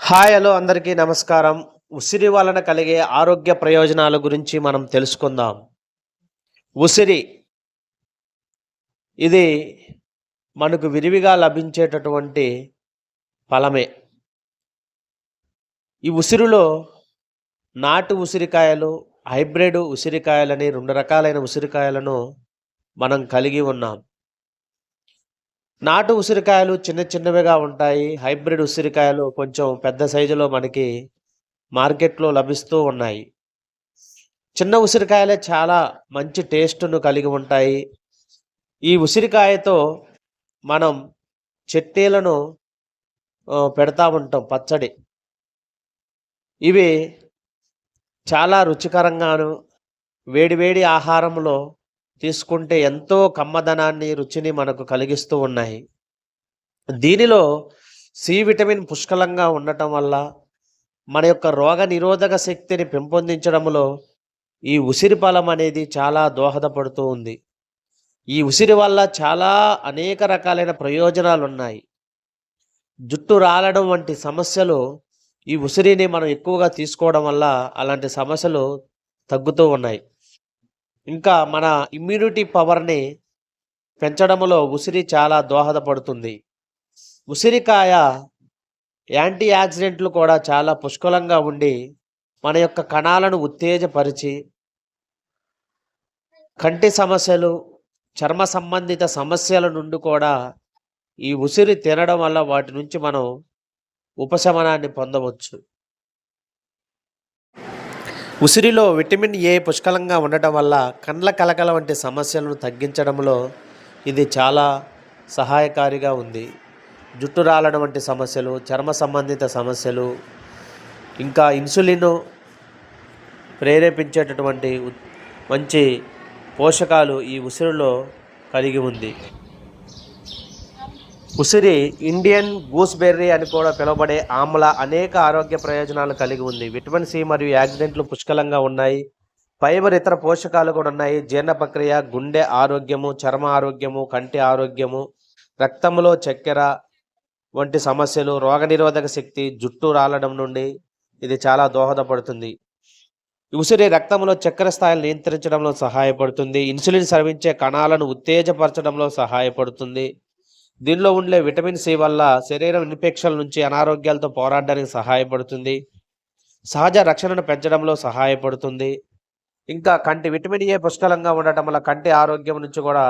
Hi hello అందరికీ నమస్కారం. ఉసిరి వలన కలిగే ఆరోగ్య ప్రయోజనాల గురించి మనం తెలుసుకుందాం. ఉసిరి ఇది మనకు విరివిగా లభించేటటువంటి ఫలమే. ఈ ఉసిరిలో నాటు ఉసిరికాయలు, హైబ్రిడ్ ఉసిరికాయలని 2 రకాలైన ఉసిరికాయలను మనం కలిగి ఉన్నాం. నాటు ఉసిరికాయలు చిన్న చిన్నవిగా ఉంటాయి. హైబ్రిడ్ ఉసిరికాయలు కొంచెం పెద్ద సైజులో మనకి మార్కెట్‌లో లభిస్తూ ఉన్నాయి. చిన్న ఉసిరికాయలే చాలా మంచి టేస్ట్‌ను కలిగి ఉంటాయి. ఈ ఉసిరికాయతో మనం చట్నీలను పెడతా ఉంటాం పచ్చడి. ఇవి చాలా రుచికరంగాను, వేడి వేడి ఆహారంలో తీసుకుంటే ఎంతో కమ్మదనాన్ని, రుచిని మనకు కలిగిస్తూ ఉన్నాయి. దీనిలో సి విటమిన్ పుష్కలంగా ఉండటం వల్ల మన యొక్క రోగనిరోధక శక్తిని పెంపొందించడంలో ఈ ఉసిరి ఫలం అనేది చాలా దోహదపడుతూ ఉంది. ఈ ఉసిరి వల్ల చాలా అనేక రకాలైన ప్రయోజనాలున్నాయి. జుట్టు రాలడం వంటి సమస్యలు ఈ ఉసిరిని మనం ఎక్కువగా తీసుకోవడం వల్ల అలాంటి సమస్యలు తగ్గుతూ ఉన్నాయి. ఇంకా మన ఇమ్యూనిటీ పవర్‌ని పెంచడంలో ఉసిరి చాలా దోహదపడుతుంది. ఉసిరికాయ యాంటీ ఆక్సిడెంట్లు కూడా చాలా పుష్కలంగా ఉండి మన యొక్క కణాలను ఉత్తేజపరిచి కంటి సమస్యలు, చర్మ సంబంధిత సమస్యల నుండి కూడా ఈ ఉసిరి తినడం వల్ల వాటి నుంచి మనం ఉపశమనాన్ని పొందవచ్చు. ఉసిరిలో విటమిన్ ఏ పుష్కలంగా ఉండటం వల్ల కండ్ల కలకల వంటి సమస్యలను తగ్గించడంలో ఇది చాలా సహాయకారిగా ఉంది. జుట్టు రాలడం వంటి సమస్యలు, చర్మ సంబంధిత సమస్యలు, ఇంకా ఇన్సులిన్ ప్రేరేపించేటటువంటి మంచి పోషకాలు ఈ ఉసిరిలో కలిగి ఉంది. ఉసిరి ఇండియన్ గూస్బెర్రీ అని కూడా పిలువబడే ఆమ్ల అనేక ఆరోగ్య ప్రయోజనాలు కలిగి ఉంది. విటమిన్ సి మరియు యాక్సిడెంట్లు పుష్కలంగా ఉన్నాయి. ఫైబర్, ఇతర పోషకాలు కూడా ఉన్నాయి. జీర్ణ ప్రక్రియ, గుండె ఆరోగ్యము, చర్మ ఆరోగ్యము, కంటి ఆరోగ్యము, రక్తంలో చక్కెర వంటి సమస్యలు, రోగనిరోధక శక్తి, జుట్టు రాలడం నుండి ఇది చాలా దోహదపడుతుంది. ఉసిరి రక్తంలో చక్కెర స్థాయిలు నియంత్రించడంలో సహాయపడుతుంది. ఇన్సులిన్ స్రవించే కణాలను ఉత్తేజపరచడంలో సహాయపడుతుంది. దీనిలో ఉండే విటమిన్ సి వల్ల శరీరం ఇన్ఫెక్షన్ల నుంచి, అనారోగ్యాలతో పోరాడడానికి సహాయపడుతుంది. సహజ రక్షణను పెంచడంలో సహాయపడుతుంది. ఇంకా కంటి విటమిన్ ఏ పుష్కలంగా ఉండటం వల్ల కంటి ఆరోగ్యం నుంచి కూడా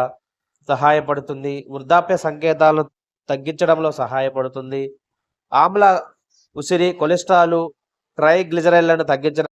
సహాయపడుతుంది. వృద్ధాప్య సంకేతాలను తగ్గించడంలో సహాయపడుతుంది. ఆమ్ల ఉసిరి కొలెస్ట్రాల్, ట్రైగ్లిజరైడ్లను తగ్గించడం